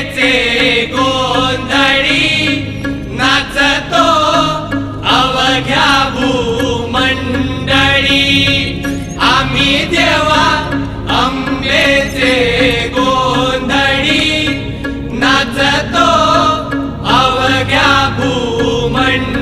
आंबेचे गोंधळी नाचतो अवघ्या भूमंडळी आम्ही देवा आंबेचे गोंधळी नाचतो अवघ्या भूमंडळी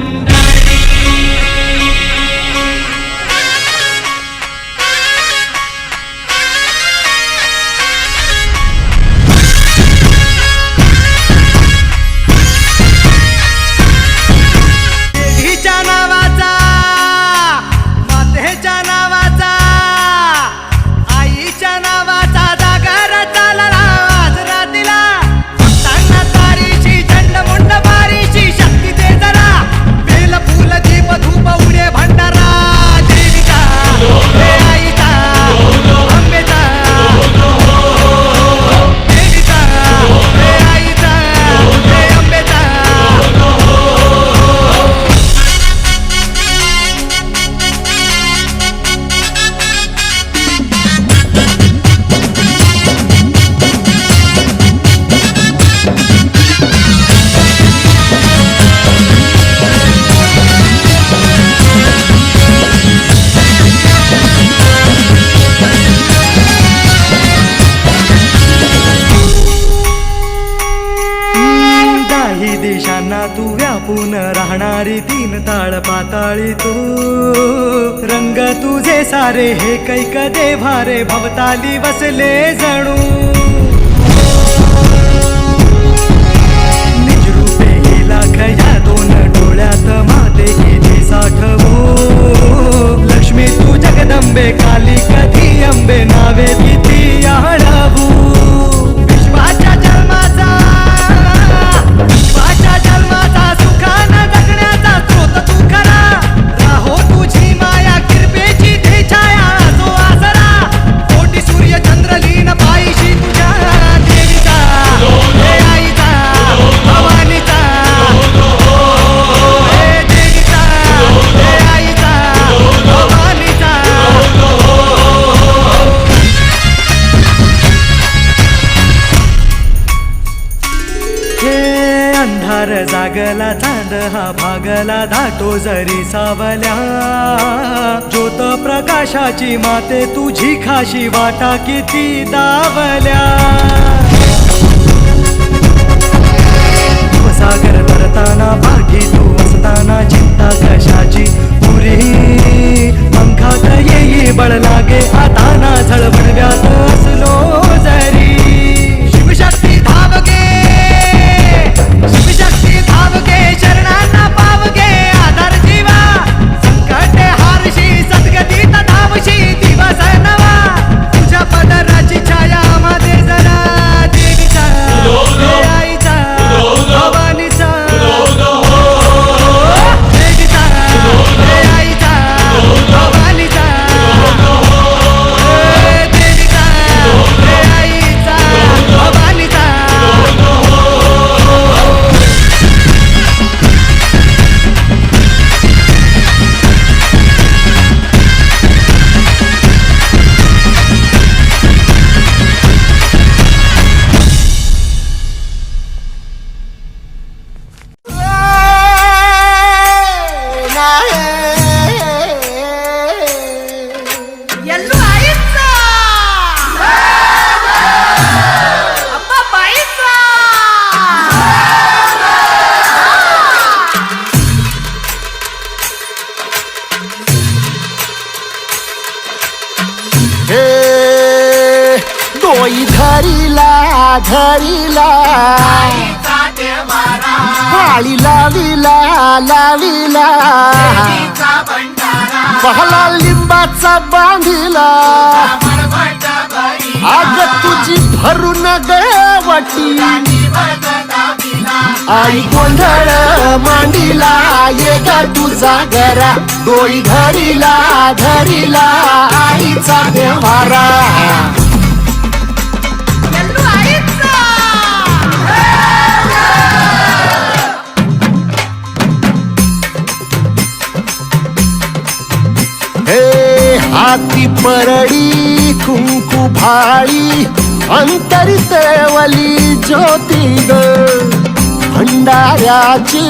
तू व्यापून राहणारी तीन ताळ पाताळी तू रंग तुझे सारे हे कैक देभारे भवताली वसले जणू निज रूपे ही लाख या दोन डोळ्यात माते किती साठवू लक्ष्मी तू जगदंबे काली कधी अंबे नावे किती आळवू विश्वाच्या जन्माचा जन्माचा सुखानं जगण्याचा स्रोत तू खरा राहो तुझी माया कृपेची ते छाया असो आसरा कोटी सूर्य चंद्र लीन पायीशी तुझ्या देवीचा हे आईचा भवानीचा हे देवीचा हे आईचा भवानीचा अंधार जागला चांद हा भागला धाटो जरी सावल्या ज्योत प्रकाशाची माते तुझी खाशी वाटा किती दावल्या सागर तरताना पाठी तू असताना चिंता कशाची पुरी पंखात येई बळ लागे आता ना झळबडव्यात असलो जरी शिवशक्ती धावगे शिवशक्ती धावगे शरणांना पावगे आधार जीवा संकट हारशी सद्गतीत धावशी दिवस नवा तुझ्या पदराची छाया मध्ये जरा देवीचा हे आईचा भवानीचा देवीचा हे आईचा भवानीचा देवीचा हे आईचा भवानीचा धरीला भाळी लाविला लाविला पहला लिंबाचा बांधिला आग तुझी भरून गवटी आई गोंधळ मांडीला ये ग तुझा घरा डोई धरीला धरीला आईचा देवारा हाती परडी कुंकू भाळी अंतरितेवली ज्योती ग भंडाऱ्याची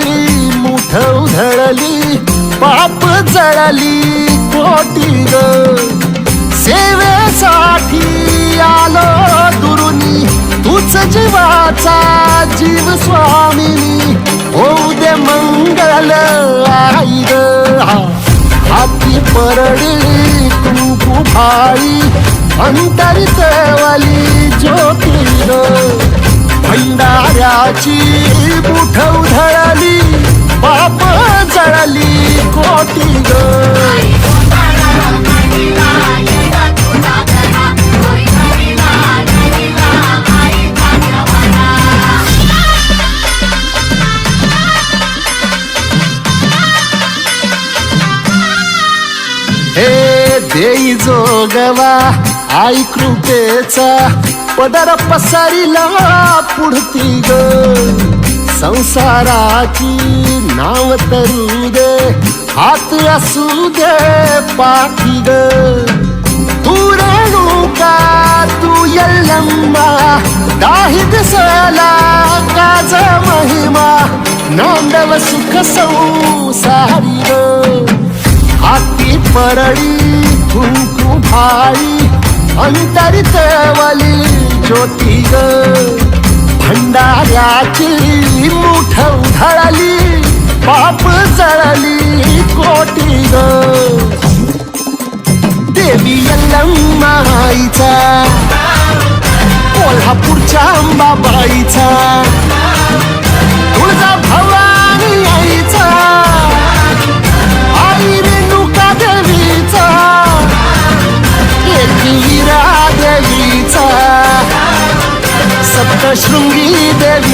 मुठ उधळली पाप जळली कोटी ग सेवेसाठी आलो दुरुनी तूच जीवाचा जीव स्वामिनी होऊ दे मंगल आई ग हाती परडी कुंकू भाई अंतरितेवली ज्योती ग भंडाऱ्याची मुठ उधळली पाप जळली कोटी ग हे देई जोगवा आई कृपेचा पदर पसरिला पुढती ग संसाराची नाव तरू दे हात असू दे पाठी ग तू रेणुका तू यल्लम्मा दाही दिसला काज महिमा नांदव सुख संसारी ग हाती परडी कुंकू भाई अंतरितेवली ज्योती ग भंडाऱ्याची मुठ उधळली पाप जळली कोटी ग देवी यल्लम्माईचा कोल्हापूरच्या अंबाबाईचा तुळजा भवानी आईचा आई रेणुका देवीचा एकवीरा देवीचा सप्तशृंगी देवी